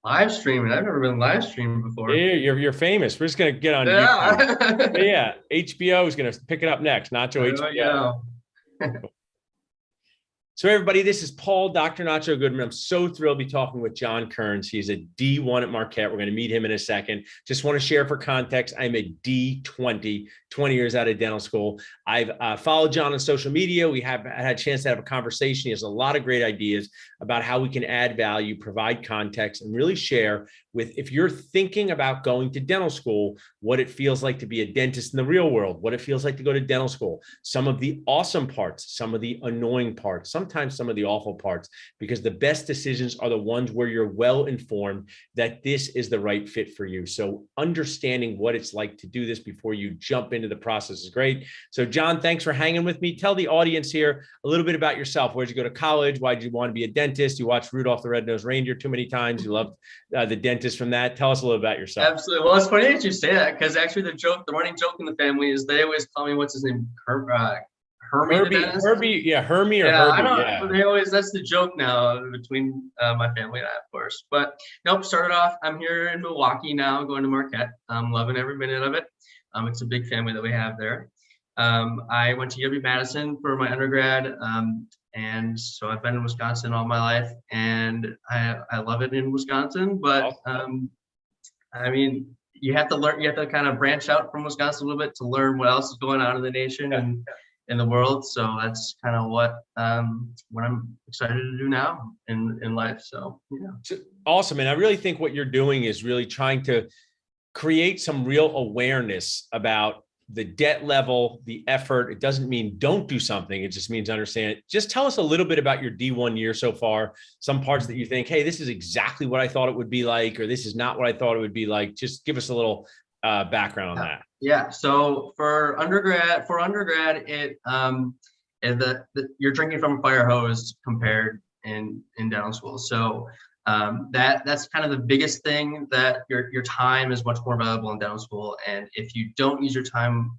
Live streaming. I've never been live streaming Yeah, before. you're famous. We're just gonna get on YouTube. Yeah. Yeah, HBO is gonna pick it up next. Nacho There we HBO. go. So everybody, this is Paul, Dr. Nacho Goodman. I'm so thrilled to be talking with John Kerns. He's a D1 at Marquette. We're going to meet him in a second. Just want to share for context, I'm a D20, 20 years out of dental school. I've followed John on social media. We have had a chance to have a conversation. He has a lot of great ideas about how we can add value, provide context, and really share with, if you're thinking about going to dental school, what it feels like to be a dentist in the real world, what it feels like to go to dental school, some of the awesome parts, some of the annoying parts, sometimes some of the awful parts, because the best decisions are the ones where you're well informed that this is the right fit for you. So understanding what it's like to do this before you jump into the process is great. So John, thanks for hanging with me. Tell the audience here a little bit about yourself. Where'd you go to college? Why did you want to be a dentist? You watched Rudolph the Red-Nosed Reindeer too many times. You loved the dentist from that. Tell us a little about yourself. Absolutely. Well, it's funny that you say that because actually the running joke in the family is they always call me, what's his name? Hermie the dentist. Yeah, Hermie or Yeah, I Herbie, don't. yeah. They always that's the joke now between my family and I, of course. But nope. Started off. I'm here in Milwaukee now, going to Marquette. I'm loving every minute of it. It's a big family that we have there. I went to UW-Madison for my undergrad, and so I've been in Wisconsin all my life, and I love it in Wisconsin. But Awesome. I mean, you have to learn. You have to kind of branch out from Wisconsin a little bit to learn what else is going on in the nation Yeah. and in the world. So that's kind of what I'm excited to do now in life. So yeah. Awesome. And I really think what you're doing is really trying to create some real awareness about the debt level, the effort. It doesn't mean don't do something. It just means understand it. Just tell us a little bit about your D1 year so far, some parts that you think, hey, this is exactly what I thought it would be like, or this is not what I thought it would be like. Just give us a little background on that. Yeah. So for undergrad, you're drinking from a fire hose compared in dental school. So that's kind of the biggest thing, that your time is much more valuable in dental school. And if you don't use your time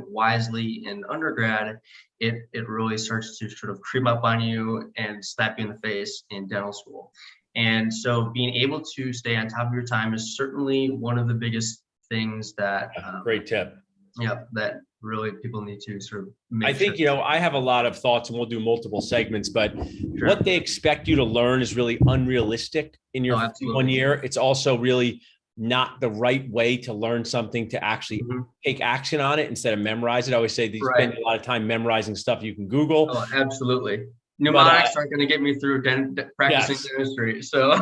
wisely in undergrad, it really starts to sort of creep up on you and slap you in the face in dental school. And so being able to stay on top of your time is certainly one of the biggest things that Great tip. yeah, that really people need to sort of I make sure. think, I have a lot of thoughts and we'll do multiple segments, but Sure. what they expect you to learn is really unrealistic in your Absolutely. 1 year. It's also really not the right way to learn something, to actually take action on it instead of memorize it. I always say that you spend a lot of time memorizing stuff you can Google. Oh, absolutely. But Mnemonics aren't going to get me through practicing yes, dentistry. So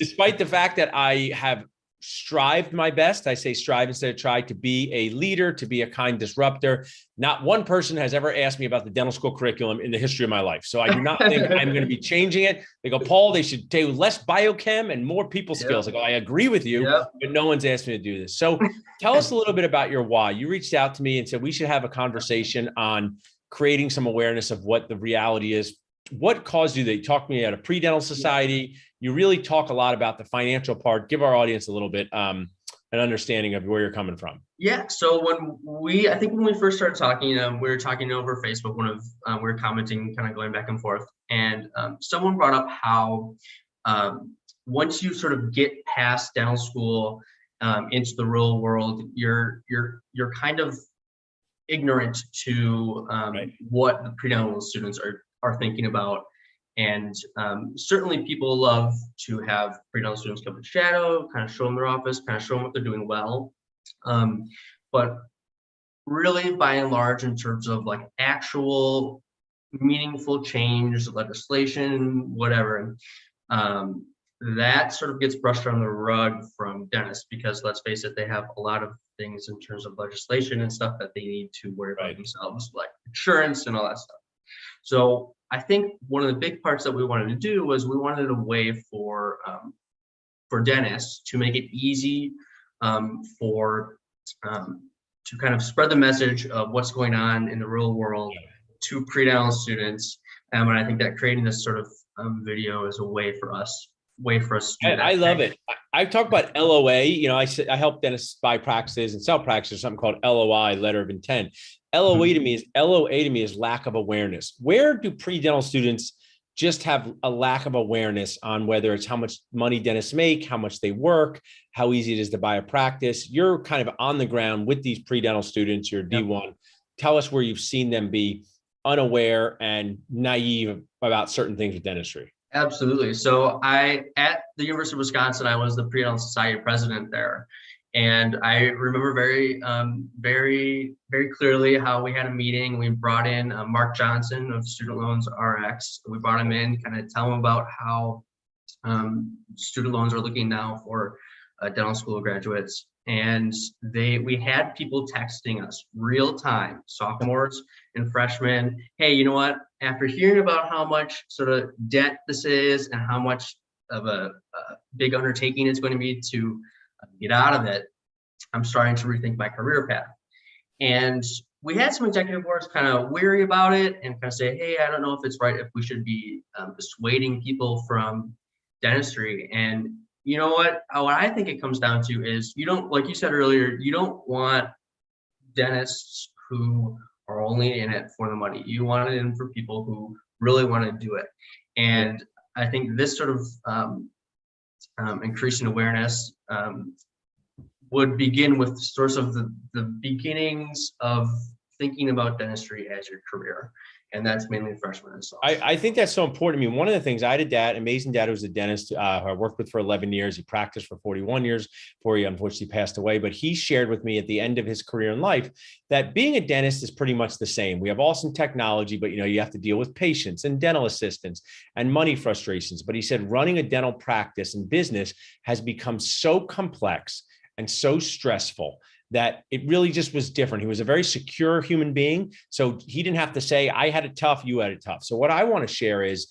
despite the fact that I have strived my best, I say strive instead of try, to be a leader, to be a kind disruptor. Not one person has ever asked me about the dental school curriculum in the history of my life. So I do not think I'm going to be changing it. They go, Paul, they should do less biochem and more people skills. I go, I agree with you, but no one's asked me to do this. So tell us a little bit about your why. You reached out to me and said we should have a conversation on creating some awareness of what the reality is. What caused you? They talked to me at a pre-dental society. You really talk a lot about the financial part. Give our audience a little bit an understanding of where you're coming from. Yeah. So I think when we first started talking, we were talking over Facebook. We were commenting, kind of going back and forth, and someone brought up how once you sort of get past dental school into the real world, you're kind of ignorant to what the pre-dental students are thinking about. And certainly people love to have pre-dental students come to shadow, kind of show them their office, kind of show them what they're doing well. But really, by and large, in terms of like actual meaningful change, legislation, whatever, that sort of gets brushed under the rug from dentists, because let's face it, they have a lot of things in terms of legislation and stuff that they need to worry about themselves, like insurance and all that stuff. So I think one of the big parts that we wanted to do was we wanted a way for dentists to make it easy to kind of spread the message of what's going on in the real world to pre-dental students. And I think that creating this sort of video is a way for us to do that. I love it. I talk about LOA. I help dentists buy practices and sell practices, something called LOI, letter of LOA to me is lack of awareness. Where do pre-dental students just have a lack of awareness on whether it's how much money dentists make, how much they work, how easy it is to buy a practice. You're kind of on the ground with these pre-dental students, you're D1. Tell us where you've seen them be unaware and naive about certain things with dentistry. Absolutely. So at the University of Wisconsin, I was the pre-dental society president there. And I remember very clearly how we had a meeting. We brought in Mark Johnson of Student Loans RX. We brought him in, kind of tell him about how student loans are looking now for dental school graduates. And we had people texting us real time, sophomores and freshmen. Hey, you know what? After hearing about how much sort of debt this is and how much of a big undertaking it's going to be to get out of it, I'm starting to rethink my career path. And we had some executive boards kind of weary about it and kind of say, hey, I don't know if it's right, if we should be dissuading people from dentistry. And you know what I think it comes down to is, you don't, like you said earlier, you don't want dentists who are only in it for the money. You want it in for people who really want to do it. And I think this sort of increasing awareness would begin with source of the beginnings of thinking about dentistry as your career. And that's mainly freshmen and sophomores. I think that's so important. I mean, one of the things, I had a dad, amazing dad, who was a dentist who I worked with for 11 years. He practiced for 41 years before he unfortunately passed away. But he shared with me at the end of his career in life that being a dentist is pretty much the same. We have awesome technology, but you have to deal with patients and dental assistants and money frustrations. But he said running a dental practice and business has become so complex and so stressful that it really just was different. He was a very secure human being. So he didn't have to say, I had it tough, you had it tough. So what I want to share is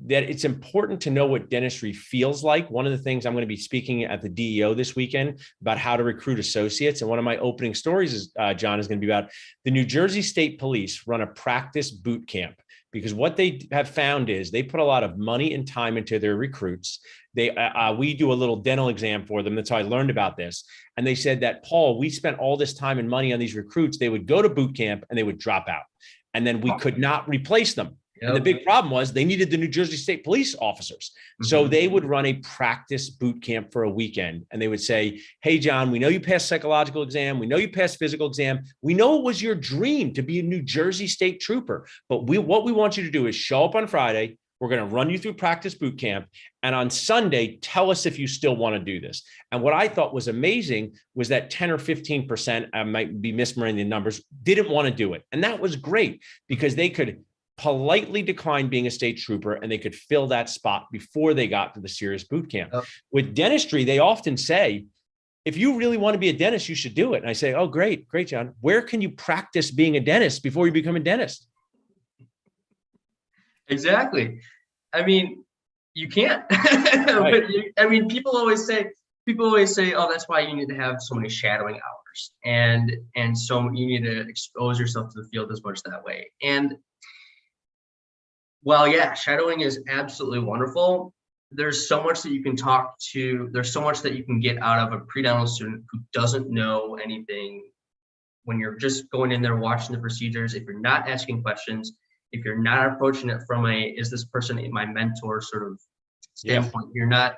that it's important to know what dentistry feels like. One of the things I'm going to be speaking at the DEO this weekend about how to recruit associates. And one of my opening stories is, John, is going to be about the New Jersey State Police run a practice boot camp. Because what they have found is they put a lot of money and time into their recruits. We do a little dental exam for them. That's how I learned about this. And they said that, Paul, we spent all this time and money on these recruits. They would go to boot camp and they would drop out. And then we could not replace them. And the big problem was they needed the New Jersey State Police officers. So they would run a practice boot camp for a weekend. And they would say, hey, John, we know you passed psychological exam. We know you passed physical exam. We know it was your dream to be a New Jersey State Trooper. But what we want you to do is show up on Friday. We're going to run you through practice boot camp. And on Sunday, tell us if you still want to do this. And what I thought was amazing was that 10 or 15%, I might be misremembering the numbers, didn't want to do it. And that was great because they could politely decline being a state trooper and they could fill that spot before they got to the serious boot camp. With dentistry, they often say, if you really want to be a dentist, you should do it. And I say, oh, great, John. Where can you practice being a dentist before you become a dentist? Exactly. I mean, you can't. Right. But people always say, oh, that's why you need to have so many shadowing hours. And so you need to expose yourself to the field as much that way. And while, yeah, shadowing is absolutely wonderful, there's so much that you can there's so much that you can get out of a pre-dental student who doesn't know anything when you're just going in there watching the procedures. If you're not asking questions, if you're not approaching it from is this person my mentor sort of standpoint, you're not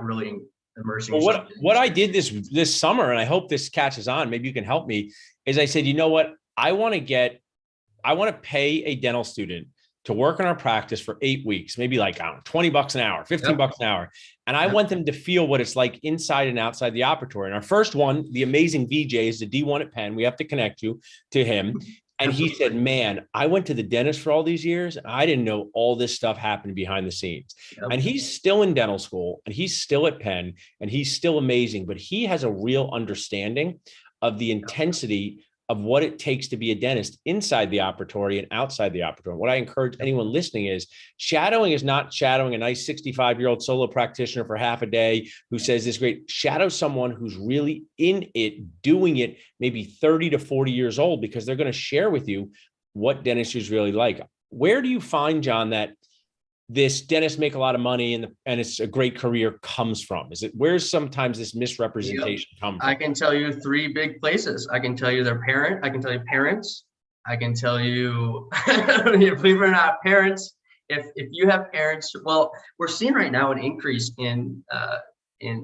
really immersing yourself. What I did this summer, and I hope this catches on, maybe you can help me, is I said, you know what, I want to pay a dental student to work in our practice for 8 weeks, maybe like, I don't know, $20 an hour, $15 an hour. And I want them to feel what it's like inside and outside the operatory. And our first one, the amazing VJ, is the D1 at Penn. We have to connect you to him. And he said, man, I went to the dentist for all these years. And I didn't know all this stuff happened behind the scenes. And he's still in dental school and he's still at Penn and he's still amazing, but he has a real understanding of the intensity of what it takes to be a dentist inside the operatory and outside the operatory. What I encourage anyone listening is shadowing is not shadowing a nice 65-year-old solo practitioner for half a day who says this great. Shadow someone who's really in it, doing it, maybe 30 to 40 years old, because they're going to share with you what dentistry is really like. Where do you find, John, that this dentists make a lot of money and it's a great career comes from? Where's sometimes this misrepresentation come from? I can tell you 3 big places. I can tell you I can tell you parents. I can tell you, believe it or not, parents. if you have parents, well, we're seeing right now an increase in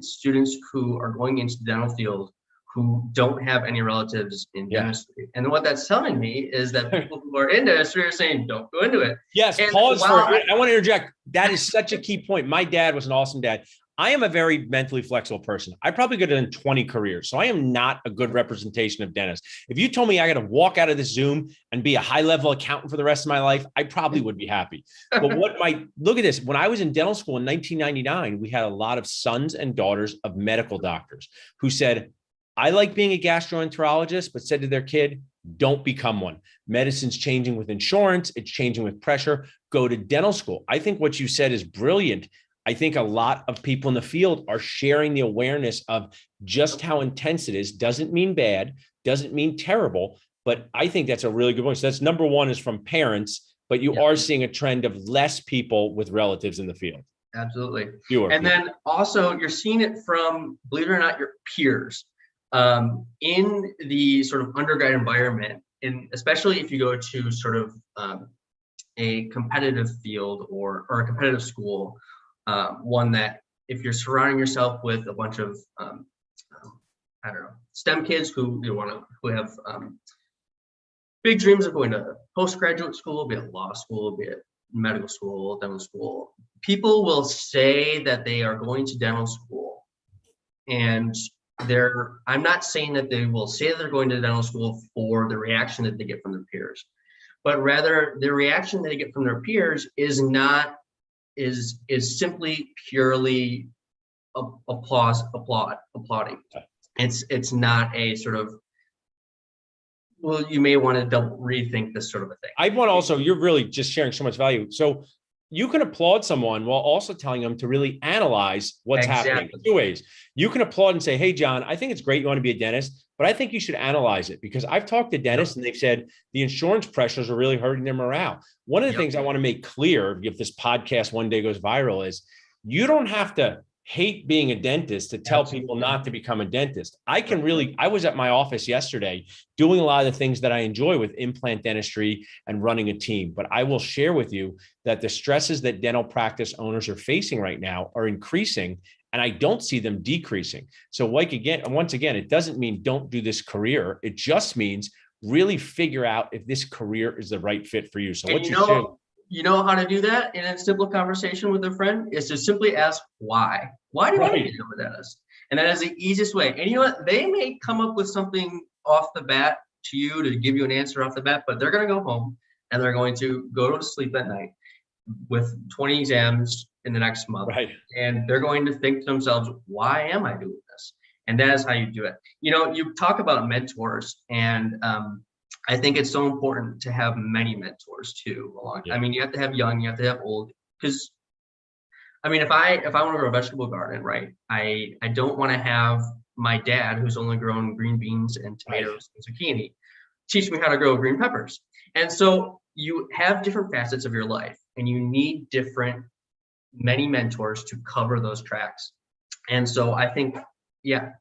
students who are going into the dental field who don't have any relatives in Yeah. dentistry. And what that's telling me is that people who are in dentistry are saying, don't go into it. Yes, And pause for, while I want to interject. That is such a key point. My dad was an awesome dad. I am a very mentally flexible person. I probably could have done 20 careers. So I am not a good representation of dentists. If you told me I got to walk out of this Zoom and be a high-level accountant for the rest of my life, I probably would be happy. But look at this. When I was in dental school in 1999, we had a lot of sons and daughters of medical doctors who said, I like being a gastroenterologist, but said to their kid, don't become one. Medicine's changing with insurance. It's changing with pressure. Go to dental school. I think what you said is brilliant. I think a lot of people in the field are sharing the awareness of just how intense it is. Doesn't mean bad, doesn't mean terrible, but I think that's a really good point. So that's number one, is from parents, but you are seeing a trend of less people with relatives in the field. Absolutely. Fewer. And then also you're seeing it from, believe it or not, your peers in the sort of undergrad environment, and especially if you go to sort of a competitive field or a competitive school. One that if you're surrounding yourself with a bunch of, I don't know, STEM kids who have big dreams of going to postgraduate school, be it law school, be it medical school, dental school, people will say that they are going to dental school, and I'm not saying that they will say that they're going to dental school for the reaction that they get from their peers, but rather the reaction that they get from their peers is simply purely applauding. It's not a sort of, well, you may want to rethink this sort of a thing. I want also, you're really just sharing so much value. So you can applaud someone while also telling them to really analyze what's happening in two ways. You can applaud and say, hey, John, I think it's great you want to be a dentist, but I think you should analyze it, because I've talked to dentists and they've said the insurance pressures are really hurting their morale. One of the things I want to make clear, if this podcast one day goes viral, is you don't have to hate being a dentist to tell people not to become a dentist. I was at my office yesterday doing a lot of the things that I enjoy with implant dentistry and running a team. But I will share with you that the stresses that dental practice owners are facing right now are increasing, and I don't see them decreasing. So once again, it doesn't mean don't do this career. It just means really figure out if this career is the right fit for you. So what you know how to do that in a simple conversation with a friend is to simply ask why. Why do you want to become a dentist? And that is the easiest way. And you know what? They may come up with something off the bat to you to give you an answer off the bat, but they're going to go home and they're going to go to sleep at night with 20 exams in the next month. And they're going to think to themselves, why am I doing this? And that is how you do it. You know, you talk about mentors, and I think it's so important to have many mentors too. I mean, you have to have young, you have to have old, because I mean, if I want to grow a vegetable garden, right, I don't want to have my dad, who's only grown green beans and tomatoes and zucchini, teach me how to grow green peppers. And so you have different facets of your life, and you need many mentors to cover those tracks. And so I think,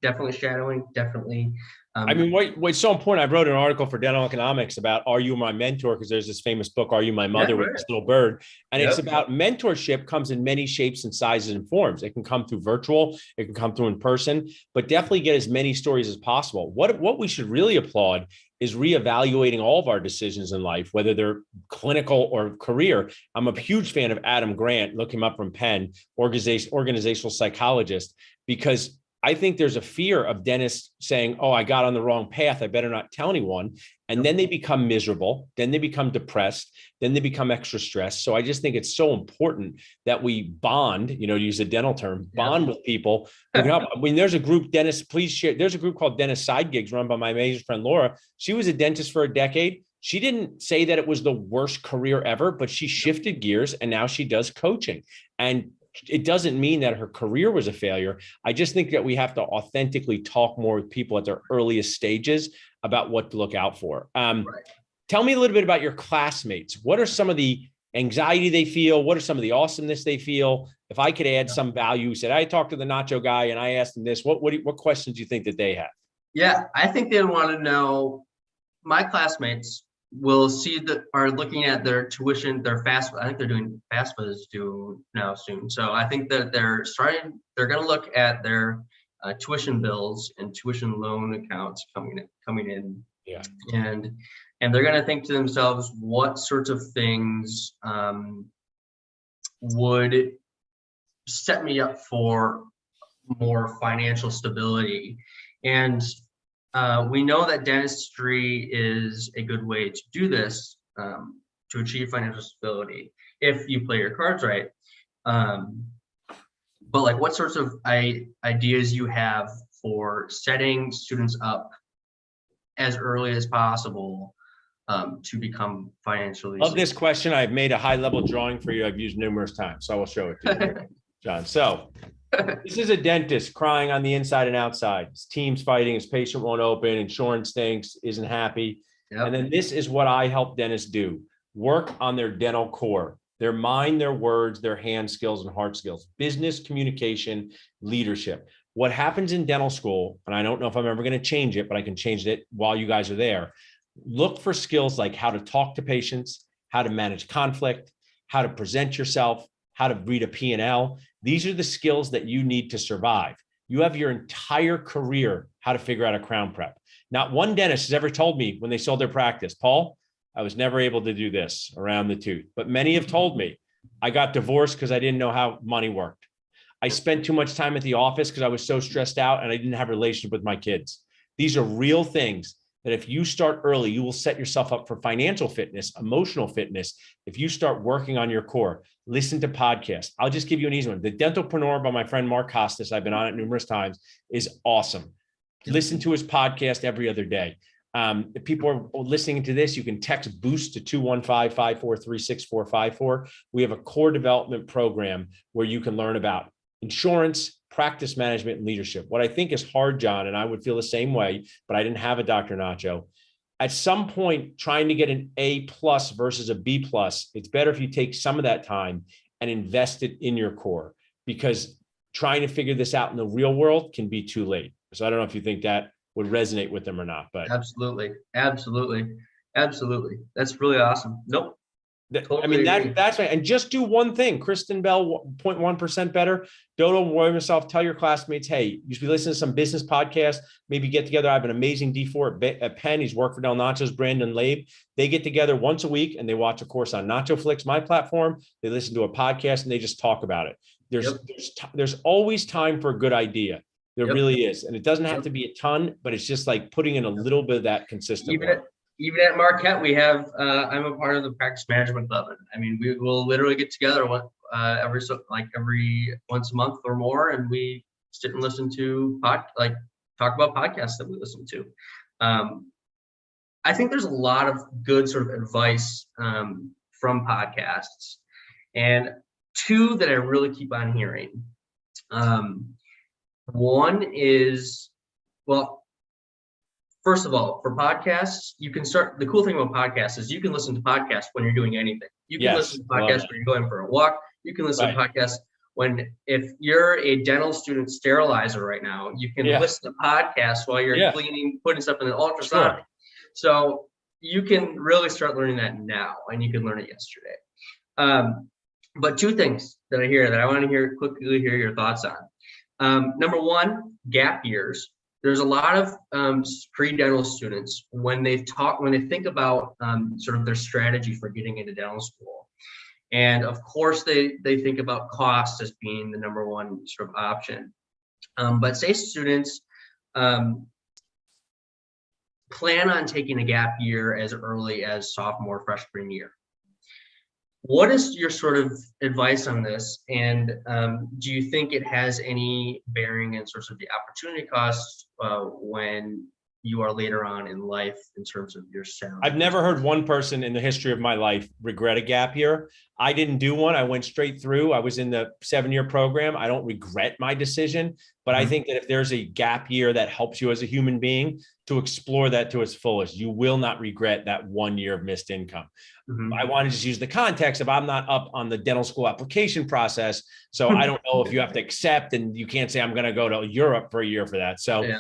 definitely shadowing, definitely. I mean, what's so important, I wrote an article for Dental Economics about Are You My Mentor? Because there's this famous book, Are You My Mother, with this little bird. And it's about mentorship comes in many shapes and sizes and forms. It can come through virtual, it can come through in person, but definitely get as many stories as possible. What we should really applaud is reevaluating all of our decisions in life, whether they're clinical or career. I'm a huge fan of Adam Grant, look him up from Penn, organizational psychologist, because I think there's a fear of dentists saying, oh, I got on the wrong path, I better not tell anyone. And then they become miserable, then they become depressed, then they become extra stressed. So I just think it's so important that we bond, to use a dental term, bond with people who can help. I mean, there's a group, dentists, please share. There's a group called Dentist Side Gigs run by my amazing friend, Laura. She was a dentist for a decade. She didn't say that it was the worst career ever, but she shifted gears and now she does coaching. And it doesn't mean that her career was a failure. I just think that we have to authentically talk more with people at their earliest stages about what to look out for. Tell me a little bit about your classmates. What are some of the anxiety they feel? What are some of the awesomeness they feel? If I could add some value, said I talked to the Nacho guy and I asked him this, what questions do you think that they have? Yeah, I think they want to know, my classmates will see that are looking at their tuition, their FAFSA. I think they're doing FAFSA is due now soon. So I think that they're going to look at their tuition bills and tuition loan accounts coming in. Yeah. And they're going to think to themselves, what sorts of things would set me up for more financial stability. And we know that dentistry is a good way to do this, to achieve financial stability if you play your cards right. But like, what sorts of ideas you have for setting students up as early as possible to become financially Of this question, I've made a high-level drawing for you. I've used numerous times, so I will show it to you, John. So this is a dentist crying on the inside and outside. His team's fighting, his patient won't open, insurance stinks, isn't happy. Yep. And then this is what I help dentists do: work on their dental core, their mind, their words, their hand skills and heart skills, business communication, leadership. What happens in dental school, and I don't know if I'm ever going to change it, but I can change it while you guys are there. Look for skills like how to talk to patients, how to manage conflict, how to present yourself, how to read a P&L. These are the skills that you need to survive. You have your entire career how to figure out a crown prep. Not one dentist has ever told me when they sold their practice, Paul, I was never able to do this around the tooth. But many have told me I got divorced because I didn't know how money worked. I spent too much time at the office because I was so stressed out and I didn't have a relationship with my kids. These are real things that if you start early, you will set yourself up for financial fitness, emotional fitness. If you start working on your core, listen to podcasts. I'll just give you an easy one. The Dentalpreneur by my friend Mark Costas, I've been on it numerous times, is awesome. Listen to his podcast every other day. If people are listening to this, you can text BOOST to 215-543-6454. We have a core development program where you can learn about insurance, practice management, and leadership. What I think is hard, John, and I would feel the same way, but I didn't have a Dr. Nacho. At some point, trying to get an A+ versus a B+, it's better if you take some of that time and invest it in your core, because trying to figure this out in the real world can be too late. So I don't know if you think that would resonate with them or not, but absolutely. That's really awesome. Nope. Totally. I mean, that's right. And just do one thing. Kristen Bell, 0.1% better. Dodo Roy, tell your classmates, hey, you should be listening to some business podcasts, maybe get together. I have an amazing D4 at Penn. He's worked for Del Nacho's, Brandon Labe. They get together once a week and they watch a course on NachoFlix, my platform. They listen to a podcast and they just talk about it. There's always time for a good idea. There really is. And it doesn't have to be a ton, but it's just like putting in a little bit of that consistent work. Even at Marquette, we have, I'm a part of the practice management club. I mean, we will literally get together every once a month or more, and we sit and listen to talk about podcasts that we listen to. I think there's a lot of good sort of advice from podcasts, and two that I really keep on hearing. One is, well, first of all, for podcasts, you can start. The cool thing about podcasts is you can listen to podcasts when you're doing anything. You can listen to podcasts when you're going for a walk. You can listen to podcasts if you're a dental student sterilizer right now, you can listen to podcasts while you're cleaning, putting stuff in an ultrasonic. Sure. So you can really start learning that now, and you can learn it yesterday. But two things that I hear that I want to quickly hear your thoughts on. Number one, gap years. There's a lot of pre-dental students when they think about sort of their strategy for getting into dental school. And of course, they think about cost as being the number one sort of option. But say students plan on taking a gap year as early as sophomore, freshman year. What is your sort of advice on this? And do you think it has any bearing in sorts of the opportunity costs when you are later on in life in terms of your salary? I've never heard one person in the history of my life regret a gap year. I didn't do one. I went straight through. I was in the 7-year program. I don't regret my decision, but I think that if there's a gap year that helps you as a human being to explore that to its fullest, you will not regret that 1 year of missed income. I want to just use the context of I'm not up on the dental school application process. So I don't know if you have to accept, and you can't say I'm going to go to Europe for a year for that. So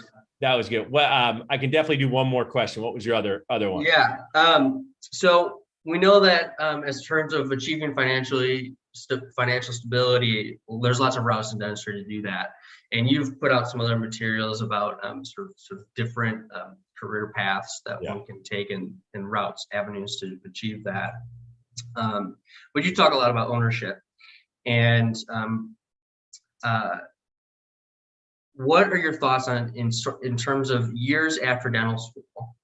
That was good. Well, I can definitely do one more question. What was your other one? Yeah. So we know that as terms of achieving financial stability, there's lots of routes in dentistry to do that. And you've put out some other materials about sort of different career paths that Yeah. one can take and routes, avenues to achieve that. But you talk a lot about ownership. And what are your thoughts on in terms of years after dental school?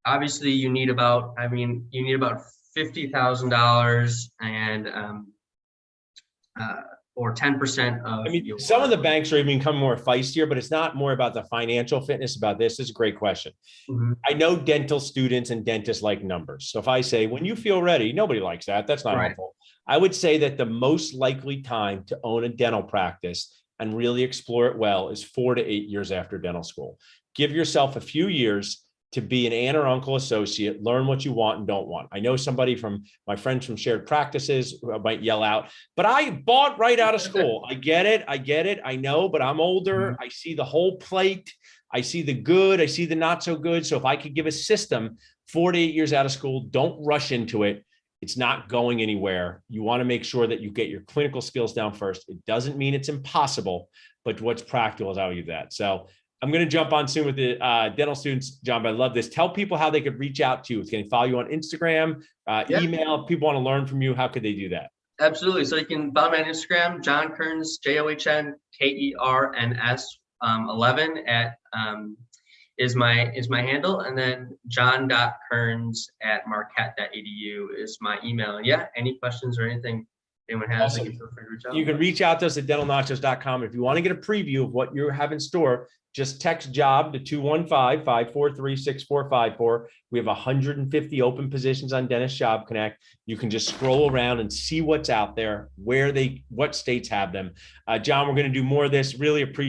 Obviously, you need about $50,000 and or 10% of I mean, your. some of the banks are even becoming more feistier, but it's not more about the financial fitness about this. This is a great question. Mhm. I know dental students and dentists like numbers. So if I say, when you feel ready, nobody likes that. That's not Right. helpful. I would say that the most likely time to own a dental practice and really explore it well is 4 to 8 years after dental school. Give yourself a few years to be an aunt or uncle associate, learn what you want and don't want. I know somebody from my friends from shared practices who might yell out, but I bought right out of school. I get it. I know, but I'm older. I see the whole plate. I see the good. I see the not so good. So if I could give a system 4 to 8 years out of school, don't rush into it. It's not going anywhere. You want to make sure that you get your clinical skills down first. It doesn't mean it's impossible, but what's practical is how you do that. So I'm going to jump on soon with the dental students, John, but I love this. Tell people how they could reach out to you. Can they follow you on Instagram, email? If people want to learn from you, how could they do that? Absolutely. So you can follow me on Instagram, John Kerns, JOHNKERNS 11 at is my handle, and then john.kerns@marquette.edu is my email. Yeah, any questions or anything anyone has, Awesome. they can feel free to reach out. You can reach out to us at dentalnachos.com. If you want to get a preview of what you have in store, just text job to 215-543-6454. We have 150 open positions on Dentist Job Connect. You can just scroll around and see what's out there, what states have them. John, we're going to do more of this. Really appreciate